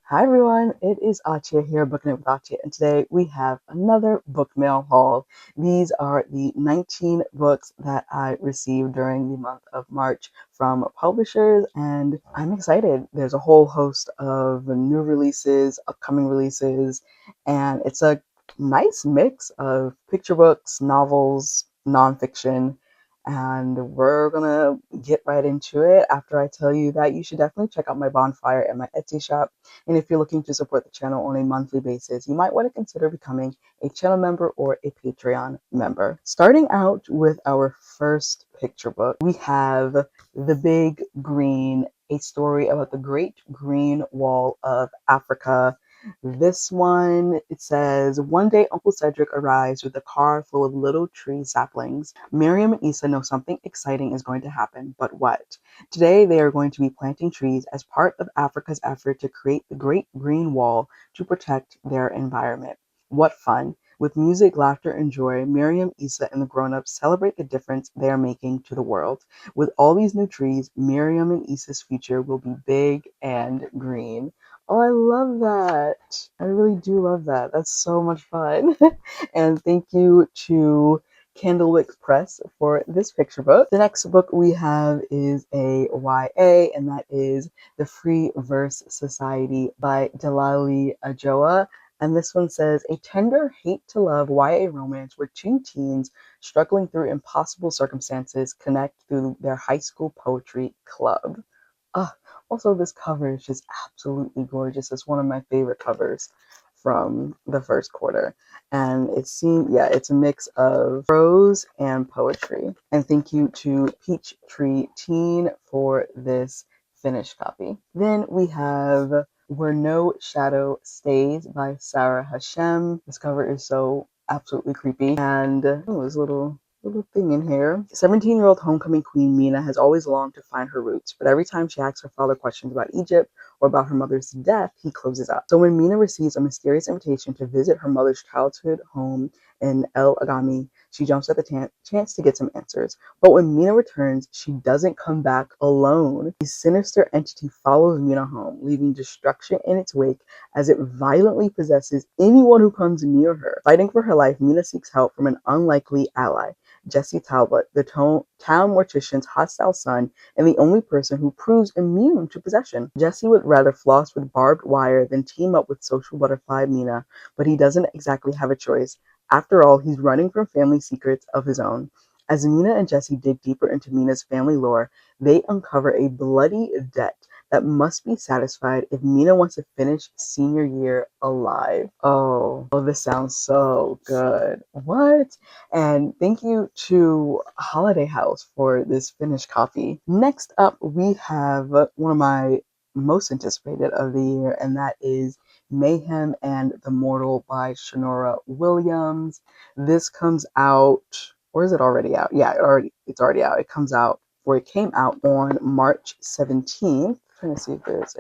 Hi everyone, it is Adjoa here, Booking It with Adjoa, and today we have another book mail haul. These are the 19 books that I received during the month of March from publishers, and I'm excited. There's a whole host of new releases, upcoming releases, and it's a nice mix of picture books, novels, nonfiction, and we're gonna get right into it after I tell you that you should definitely check out my bonfire and my Etsy shop. And if you're looking to support the channel on a monthly basis, you might want to consider becoming a channel member or a Patreon member. Starting out with our first picture book, we have The Big Green, a story about the Great Green Wall of Africa. This one, it says, one day Uncle Cedric arrives with a car full of little tree saplings. Miriam and Issa know something exciting is going to happen, but what? Today they are going to be planting trees as part of Africa's effort to create the Great Green Wall to protect their environment. What fun! With music, laughter, and joy, Miriam, Issa, and the grown-ups celebrate the difference they are making to the world. With all these new trees, Miriam and Issa's future will be big and green. Oh, I love that. I really do love that. That's so much fun. And thank you to Candlewick Press for this picture book. The next book we have is a YA, and that is The Free Verse Society by Delali Adjoa. And this one says, a tender hate-to-love YA romance where two teens struggling through impossible circumstances connect through their high school poetry club. Uh, Also, this cover is just absolutely gorgeous. It's one of my favorite covers from the first quarter. And it's a mix of prose and poetry. And thank you to Peachtree Teen for this finished copy. Then we have Where No Shadow Stays by Sara Hashem. This cover is so absolutely creepy. And this little thing in here. 17-year-old homecoming queen Mina has always longed to find her roots, but every time she asks her father questions about Egypt or about her mother's death, he closes up. So when Mina receives a mysterious invitation to visit her mother's childhood home in El-Agami, she jumps at the chance to get some answers. But when Mina returns, she doesn't come back alone. A sinister entity follows Mina home, leaving destruction in its wake as it violently possesses anyone who comes near her. Fighting for her life, Mina seeks help from an unlikely ally, Jesse Talbot, the town mortician's hostile son and the only person who proves immune to possession. Jesse would rather floss with barbed wire than team up with social butterfly Mina, but he doesn't exactly have a choice. After all, he's running from family secrets of his own. As Mina and Jesse dig deeper into Mina's family lore, they uncover a bloody debt that must be satisfied if Mina wants to finish senior year alive. Oh, this sounds so good. What? And thank you to Holiday House for this finished copy. Next up, we have one of my most anticipated of the year, and that is Mayhem and the Mortal by Shanora Williams. This comes out, or is it already out? Yeah, it's already out. It came out on March 17th. Trying to see if there's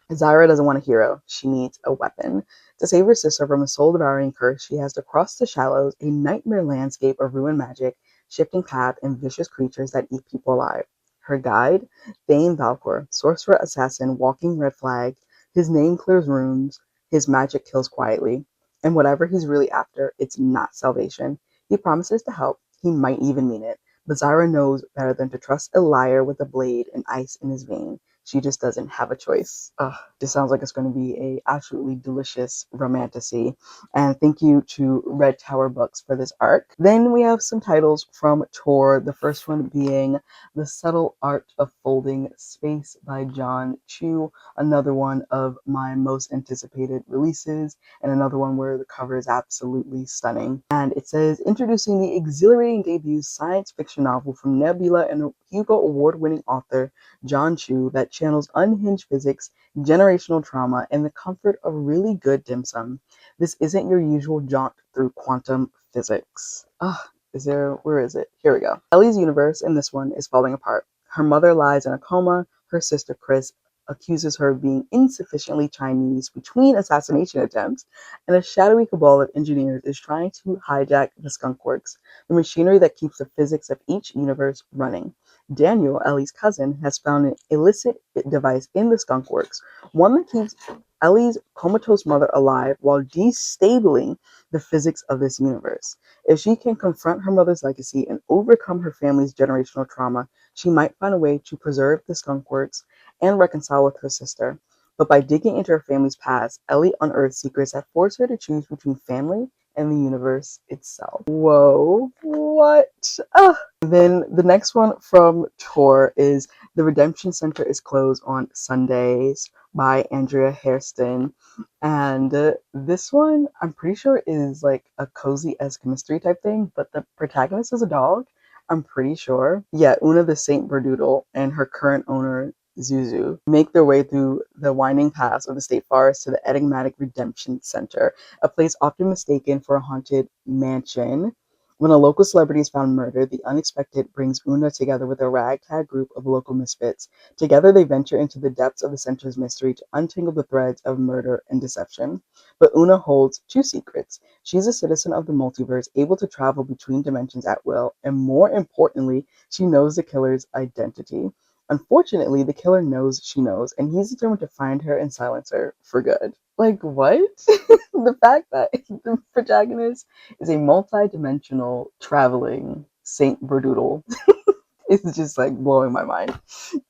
Zyra doesn't want a hero. She needs a weapon. To save her sister from a soul-devouring curse, she has to cross the shallows, a nightmare landscape of ruined magic, shifting path, and vicious creatures that eat people alive. Her guide, Thane Valcor, sorcerer assassin, walking red flag. His name clears rooms, his magic kills quietly. And whatever he's really after, it's not salvation. He promises to help. He might even mean it. But Zyra knows better than to trust a liar with a blade and ice in his vein. She just doesn't have a choice. This sounds like it's going to be a absolutely delicious romantasy. And thank you to Red Tower Books for this arc. Then we have some titles from Tor. The first one being The Subtle Art of Folding Space by John Chu. Another one of my most anticipated releases, and another one where the cover is absolutely stunning. And it says, introducing the exhilarating debut science fiction novel from Nebula and Hugo Award-winning author John Chu that channels unhinged physics, generational trauma, and the comfort of really good dim sum. This isn't your usual jaunt through quantum physics. Where is it? Here we go. Ellie's universe in this one is falling apart. Her mother lies in a coma, her sister Chris accuses her of being insufficiently Chinese between assassination attempts, and a shadowy cabal of engineers is trying to hijack the Skunk Works, the machinery that keeps the physics of each universe running. Daniel, Ellie's cousin, has found an illicit device in the Skunk Works, one that keeps Ellie's comatose mother alive while destabling the physics of this universe. If she can confront her mother's legacy and overcome her family's generational trauma, she might find a way to preserve the Skunk Works and reconcile with her sister. But by digging into her family's past, Ellie unearths secrets that force her to choose between family and the universe itself. Whoa, what? Then the next one from Tor is The Redemption Center is Closed on Sundays by Andrea Hairston. And this one, I'm pretty sure, is like a cozy-esque mystery type thing, but the protagonist is a dog. I'm pretty sure. Yeah, Una the Saint Berdoodle and her current owner, Zuzu, make their way through the winding paths of the state forest to the enigmatic Redemption Center, a place often mistaken for a haunted mansion. When a local celebrity is found murdered, the unexpected brings Una together with a ragtag group of local misfits. Together, they venture into the depths of the center's mystery to untangle the threads of murder and deception. But Una holds two secrets. She's a citizen of the multiverse, able to travel between dimensions at will, and more importantly, she knows the killer's identity. Unfortunately, the killer knows she knows, and he's determined to find her and silence her for good. Like, what? The fact that the protagonist is a multi-dimensional traveling Saint Berdoodle is just like blowing my mind.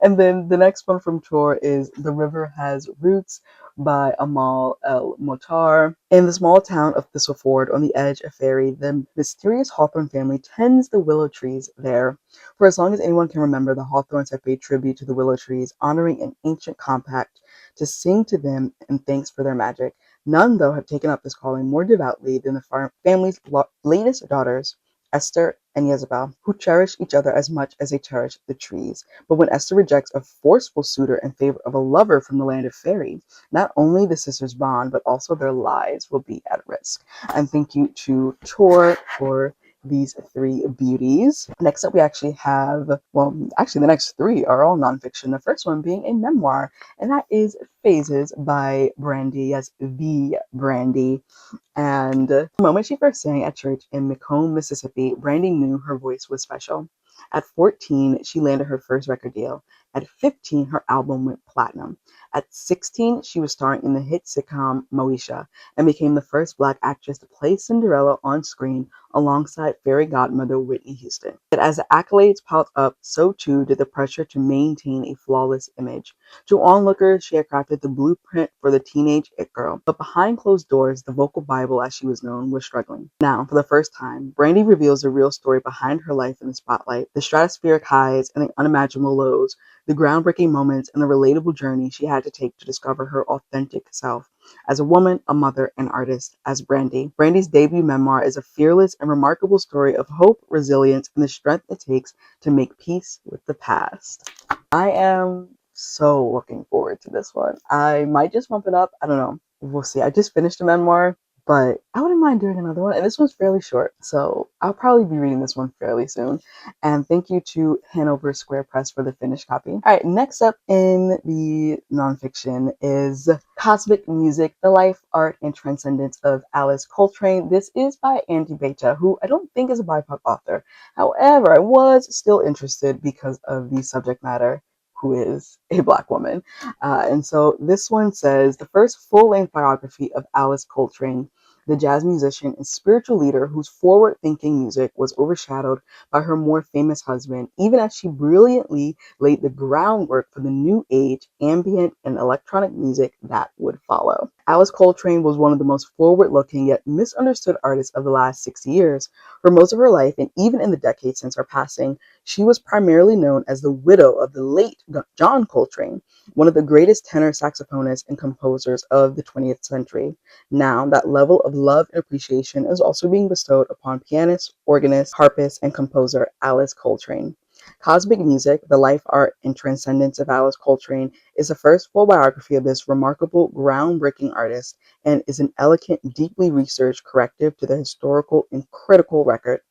And then the next one from Tor is The River Has Roots by Amal El-Mohtar. In the small town of Thistleford on the edge of Fairy, the mysterious Hawthorne family tends the willow trees there. For as long as anyone can remember, the Hawthorns have paid tribute to the willow trees, honoring an ancient compact to sing to them in thanks for their magic. None, though, have taken up this calling more devoutly than the family's latest daughters, Esther and Jezebel, who cherish each other as much as they cherish the trees. But when Esther rejects a forceful suitor in favor of a lover from the land of Fairy, not only the sisters' bond, but also their lives will be at risk. And thank you to Tor for these three beauties. Next up, we actually have, well, actually the next three are all nonfiction. The first one being a memoir, and that is Phases by Brandy. Yes, the Brandy. And the moment she first sang at church in Macomb, Mississippi, Brandy knew her voice was special. At 14, she landed her first record deal. At 15, her album went platinum. At 16, she was starring in the hit sitcom Moesha and became the first Black actress to play Cinderella on screen alongside fairy godmother Whitney Houston. But as the accolades piled up, so too did the pressure to maintain a flawless image. To onlookers, she had crafted the blueprint for the teenage it girl. But behind closed doors, the vocal Bible, as she was known, was struggling. Now, for the first time, Brandy reveals the real story behind her life in the spotlight, the stratospheric highs and the unimaginable lows, the groundbreaking moments, and the relatable journey she had to take to discover her authentic self. As a woman, a mother, and artist, as Brandy. Brandy's debut memoir is a fearless and remarkable story of hope, resilience, and the strength it takes to make peace with the past. I am so looking forward to this one. I might just bump it up. I don't know. We'll see. I just finished a memoir, but I wouldn't mind doing another one. And this one's fairly short, so I'll probably be reading this one fairly soon. And thank you to Hanover Square Press for the finished copy. All right, next up in the nonfiction is Cosmic Music, The Life, Art, and Transcendence of Alice Coltrane. This is by Andy Beta, who I don't think is a BIPOC author. However, I was still interested because of the subject matter, who is a Black woman. And so this one says, the first full-length biography of Alice Coltrane, the jazz musician and spiritual leader whose forward-thinking music was overshadowed by her more famous husband, even as she brilliantly laid the groundwork for the new age ambient and electronic music that would follow. Alice Coltrane was one of the most forward-looking yet misunderstood artists of the last 60 years. For most of her life, and even in the decades since her passing, she was primarily known as the widow of the late John Coltrane, one of the greatest tenor saxophonists and composers of the 20th century. Now, that level of love and appreciation is also being bestowed upon pianist, organist, harpist, and composer Alice Coltrane. Cosmic Music, The Life, Art, and Transcendence of Alice Coltrane is the first full biography of this remarkable, groundbreaking artist and is an elegant, deeply researched corrective to the historical and critical record.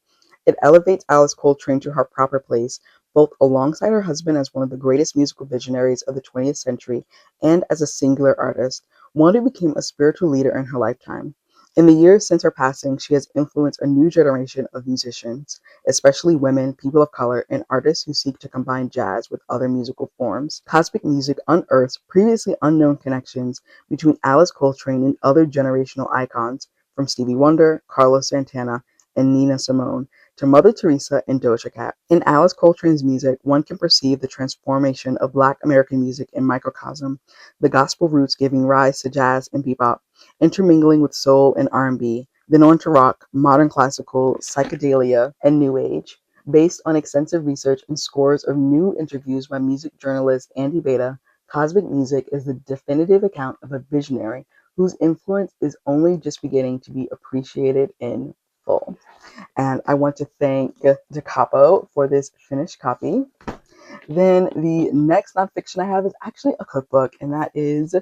It elevates Alice Coltrane to her proper place, both alongside her husband as one of the greatest musical visionaries of the 20th century and as a singular artist, one who became a spiritual leader in her lifetime. In the years since her passing, she has influenced a new generation of musicians, especially women, people of color, and artists who seek to combine jazz with other musical forms. Cosmic Music unearths previously unknown connections between Alice Coltrane and other generational icons, from Stevie Wonder, Carlos Santana, and Nina Simone, to Mother Teresa and Doja Cat. In Alice Coltrane's music, one can perceive the transformation of Black American music in microcosm, the gospel roots giving rise to jazz and bebop, intermingling with soul and R&B, then on to rock, modern classical, psychedelia, and new age. Based on extensive research and scores of new interviews by music journalist Andy Beta, Cosmic Music is the definitive account of a visionary whose influence is only just beginning to be appreciated in full. And I want to thank DeCapo for this finished copy. Then the next nonfiction I have is actually a cookbook, and that is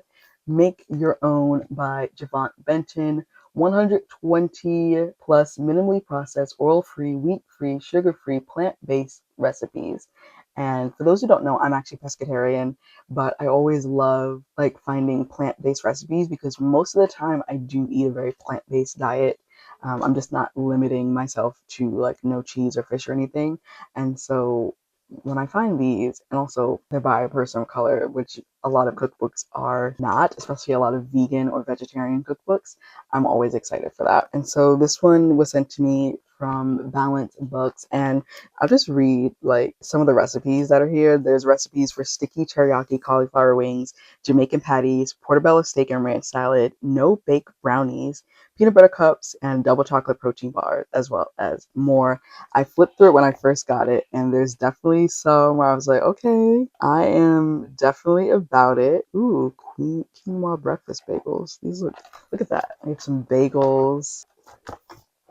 Make Your Own by Javant Benton. 120 plus minimally processed, oil-free, wheat-free, sugar-free, plant-based recipes. And for those who don't know, I'm actually pescatarian, but I always love like finding plant-based recipes because most of the time I do eat a very plant-based diet. I'm just not limiting myself to like no cheese or fish or anything. And so when I find these, and also they're by a person of color, which a lot of cookbooks are not, especially a lot of vegan or vegetarian cookbooks, I'm always excited for that. And so this one was sent to me from Balance Books, and I'll just read like some of the recipes that are here. There's recipes for sticky teriyaki cauliflower wings, Jamaican patties, portobello steak and ranch salad, no bake brownies, peanut butter cups, and double chocolate protein bars, as well as more. I flipped through it when I first got it, and there's definitely some where I was like, okay, I am definitely about it. Ooh, quinoa breakfast bagels. These look at that. We have some bagels,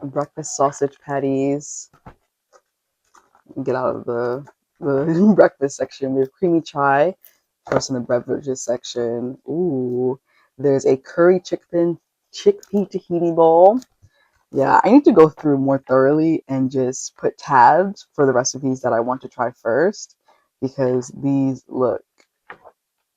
breakfast sausage patties. Get out of the breakfast section. We have creamy chai. First in the beverages section. Ooh, there's a curry chickpea tahini bowl. Yeah, I need to go through more thoroughly and just put tabs for the recipes that I want to try first because these look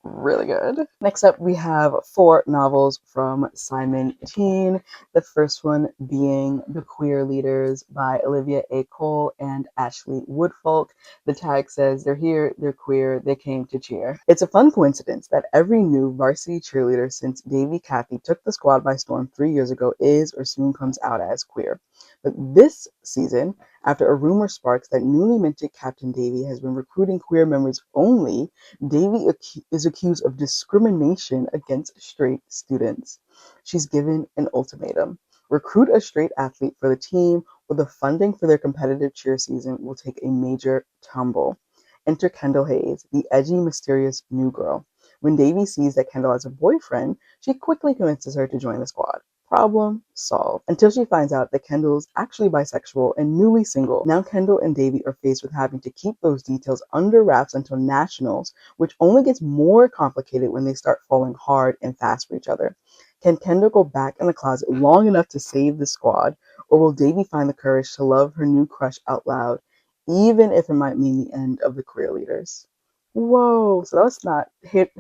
really good. Next up, we have 4 novels from Simon Teen. The first one being The Queerleaders by Olivia A. Cole and Ashley Woodfolk. The tag says, they're here, they're queer, they came to cheer. It's a fun coincidence that every new varsity cheerleader since Davy Cathy took the squad by storm 3 years ago is or soon comes out as queer. But this season, after a rumor sparks that newly minted Captain Davy has been recruiting queer members only, Davy is accused of discrimination against straight students. She's given an ultimatum: recruit a straight athlete for the team, or the funding for their competitive cheer season will take a major tumble. Enter Kendall Hayes, the edgy, mysterious new girl. When Davy sees that Kendall has a boyfriend, she quickly convinces her to join the squad. Problem solved. Until she finds out that Kendall's actually bisexual and newly single. Now Kendall and Davy are faced with having to keep those details under wraps until nationals, which only gets more complicated when they start falling hard and fast for each other. Can Kendall go back in the closet long enough to save the squad, or will Davy find the courage to love her new crush out loud, even if it might mean the end of the Queerleaders? Whoa, so that's not hit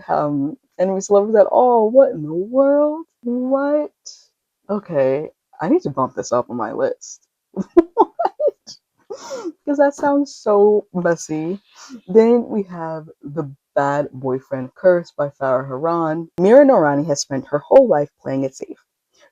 enemies to lovers at all. What in the world? What? Okay, I need to bump this up on my list. What? Because that sounds so messy. Then we have The Bad Boyfriend Curse by Farah Heron. Mira Noorani has spent her whole life playing it safe.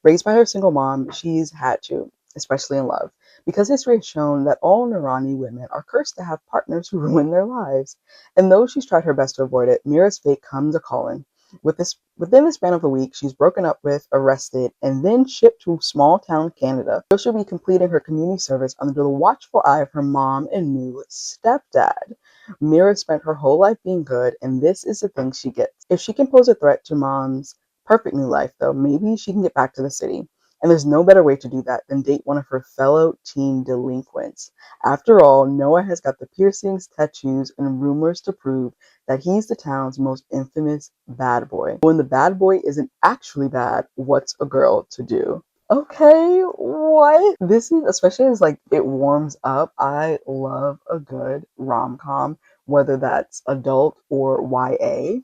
Raised by her single mom, she's had to, especially in love, because history has shown that all Noorani women are cursed to have partners who ruin their lives. And though she's tried her best to avoid it, Mira's fate comes a calling. Within the span of a week, she's broken up with, arrested, and then shipped to small town Canada. So she'll be completing her community service under the watchful eye of her mom and new stepdad. Mira spent her whole life being good, and this is the thing she gets. If she can pose a threat to mom's perfect new life, though, maybe she can get back to the city. And there's no better way to do that than date one of her fellow teen delinquents. After all, Noah has got the piercings, tattoos, and rumors to prove that he's the town's most infamous bad boy. When the bad boy isn't actually bad, what's a girl to do? Okay, what? This is, especially as like it warms up, I love a good rom-com, whether that's adult or YA.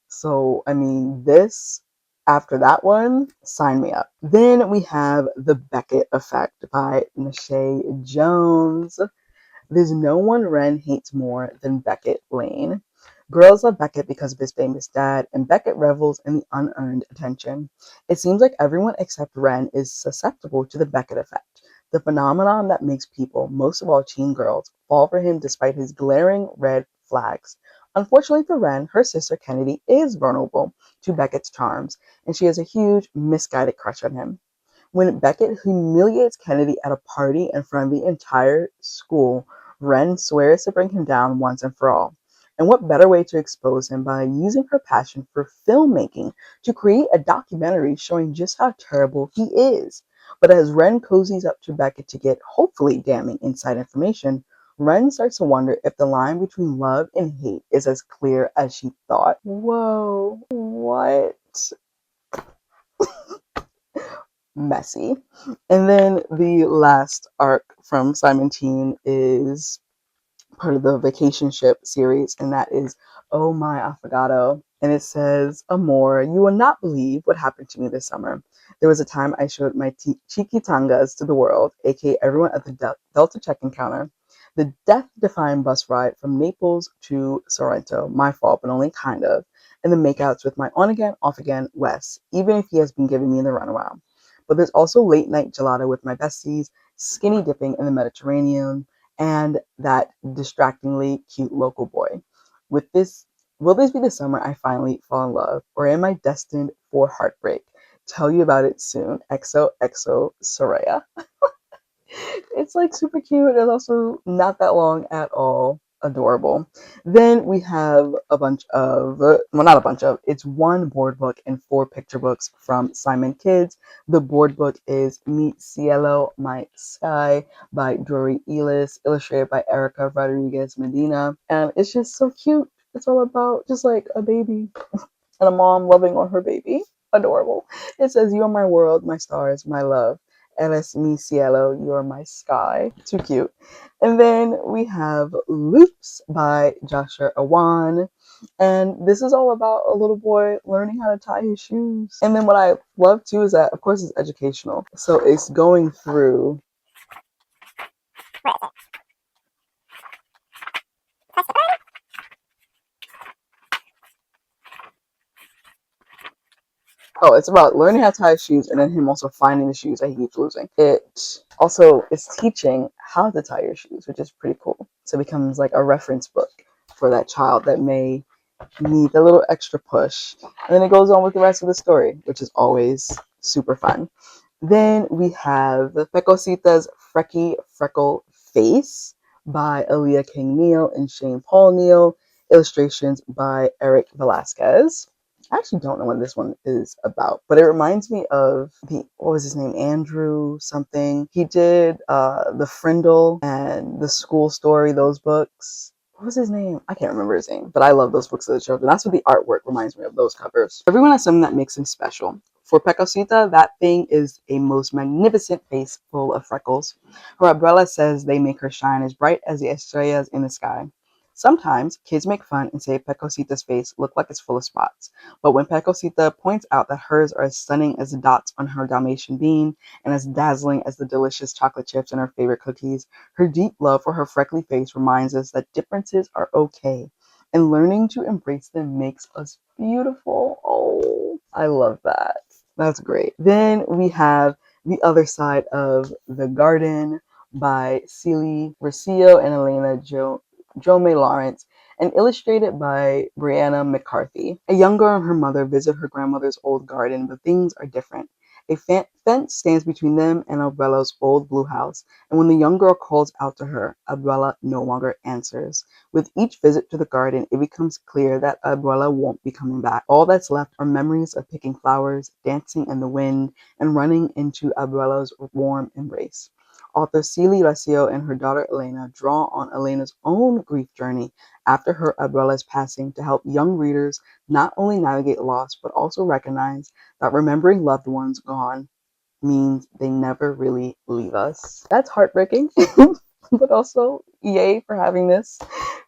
So, I mean, this, after that one, sign me up. Then we have The Beckett Effect by Nashe Jones. There's no one Ren hates more than Beckett Lane. Girls love Beckett because of his famous dad, and Beckett revels in the unearned attention. It seems like everyone except Ren is susceptible to the Beckett effect, the phenomenon that makes people, most of all teen girls, fall for him despite his glaring red flags. Unfortunately for Ren, her sister Kennedy is vulnerable to Beckett's charms, and she has a huge, misguided crush on him. When Beckett humiliates Kennedy at a party in front of the entire school, Wren swears to bring him down once and for all. And what better way to expose him by using her passion for filmmaking to create a documentary showing just how terrible he is. But as Wren cozies up to Beckett to get hopefully damning inside information, Wren starts to wonder if the line between love and hate is as clear as she thought. Whoa, what? Messy. And then the last arc from Simon Teen is part of the Vacation Ship series, and that is Oh My Affotago. And it says, Amor, you will not believe what happened to me this summer. There was a time I showed my cheeky tangas to the world, aka everyone at the Delta check-in counter. The death-defying bus ride from Naples to Sorrento, my fault, but only kind of, and the makeouts with my on-again, off-again Wes, even if he has been giving me the runaround. But there's also late-night gelato with my besties, skinny dipping in the Mediterranean, and that distractingly cute local boy. With this, will this be the summer I finally fall in love, or am I destined for heartbreak? Tell you about it soon. XOXO Soraya. It's like super cute and also not that long at all. Adorable. Then we have a bunch of, well, not a bunch of, it's one board book and four picture books from Simon Kids. The board book is Meet Cielo, My Sky by Dori Elys, illustrated by Erika Rodriguez Medina. And it's just so cute. It's all about just like a baby and a mom loving on her baby. Adorable. It says, You're my world, my stars, my love. Elys mi cielo, you're my sky. Too cute. And then we have Loops by Jashar Awan. And this is all about a little boy learning how to tie his shoes. And then what I love too is that, of course, it's educational. So it's going through. Oh, it's about learning how to tie shoes and then him also finding the shoes that he keeps losing. It also is teaching how to tie your shoes, which is pretty cool. So it becomes like a reference book for that child that may need a little extra push. And then it goes on with the rest of the story, which is always super fun. Then we have Pecosita's Frecky Freckle Face by Aaliyah King Neal and Shane Paul Neal. Illustrations by Eric Velasquez. I actually don't know what this one is about, but it reminds me of what was his name? Andrew something. He did The Frindle and The School Story, those books. What was his name? I can't remember his name, but I love those books of the children. That's what the artwork reminds me of, those covers. Everyone has something that makes him special. For Pecosita, that thing is a most magnificent face full of freckles. Her umbrella says they make her shine as bright as the estrellas in the sky. Sometimes kids make fun and say Pecosita's face look like it's full of spots. But when Pecosita points out that hers are as stunning as the dots on her Dalmatian bean and as dazzling as the delicious chocolate chips in her favorite cookies, her deep love for her freckly face reminds us that differences are okay. And learning to embrace them makes us beautiful. Oh, I love that. That's great. Then we have The Other Side of the Garden by Celie Rocio and Elena Jome Lawrence, and illustrated by Brianna McCarthy. A young girl and her mother visit her grandmother's old garden, but things are different. A fence stands between them and Abuela's old blue house, and when the young girl calls out to her, Abuela no longer answers. With each visit to the garden, it becomes clear that Abuela won't be coming back. All that's left are memories of picking flowers, dancing in the wind, and running into Abuela's warm embrace. Author Celie Rocio and her daughter Elena draw on Elena's own grief journey after her Abuela's passing to help young readers not only navigate loss, but also recognize that remembering loved ones gone means they never really leave us. That's heartbreaking, but also yay for having this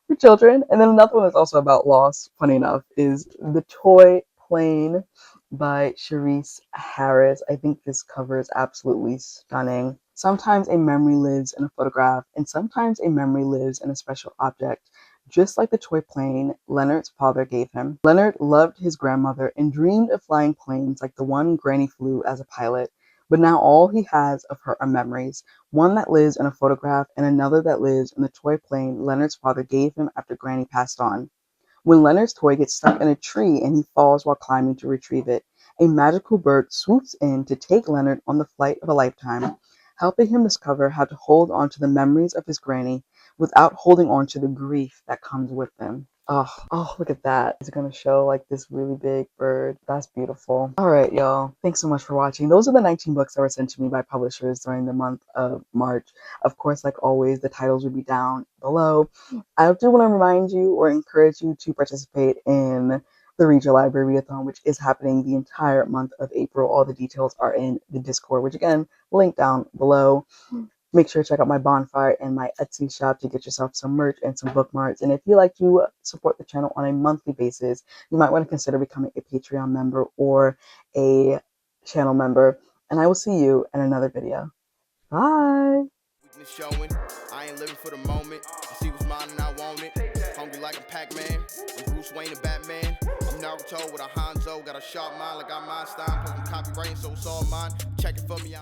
for children. And then another one that's also about loss, funny enough, is The Toy Plane by Charisse Harris. I think this cover is absolutely stunning. Sometimes a memory lives in a photograph, and sometimes a memory lives in a special object. Just like the toy plane Leonard's father gave him. Leonard loved his grandmother and dreamed of flying planes like the one Granny flew as a pilot. But now all he has of her are memories, one that lives in a photograph and another that lives in the toy plane Leonard's father gave him after Granny passed on. When Leonard's toy gets stuck in a tree and he falls while climbing to retrieve it, a magical bird swoops in to take Leonard on the flight of a lifetime, helping him discover how to hold on to the memories of his granny without holding on to the grief that comes with them. Oh, look at that. It's going to show like this really big bird. That's beautiful. All right, y'all. Thanks so much for watching. Those are the 19 books that were sent to me by publishers during the month of March. Of course, like always, the titles will be down below. I do want to remind you or encourage you to participate in the Read Your Library Readathon, which is happening the entire month of April. All the details are in the Discord, which again, link down below. Make sure to check out my bonfire and my Etsy shop to get yourself some merch and some bookmarks. And if you like to support the channel on a monthly basis, you might want to consider becoming a Patreon member or a channel member. And I will see you in another video. Bye. Showing. I ain't living for the moment. I see what's mine and I want it. Hungry like a Pac-Man. I'm Bruce Wayne and Batman. I'm Naruto with a Hanzo. Got a sharp mind like I'm Einstein. Plus I'm copywriting, so it's all mine. Check it for me.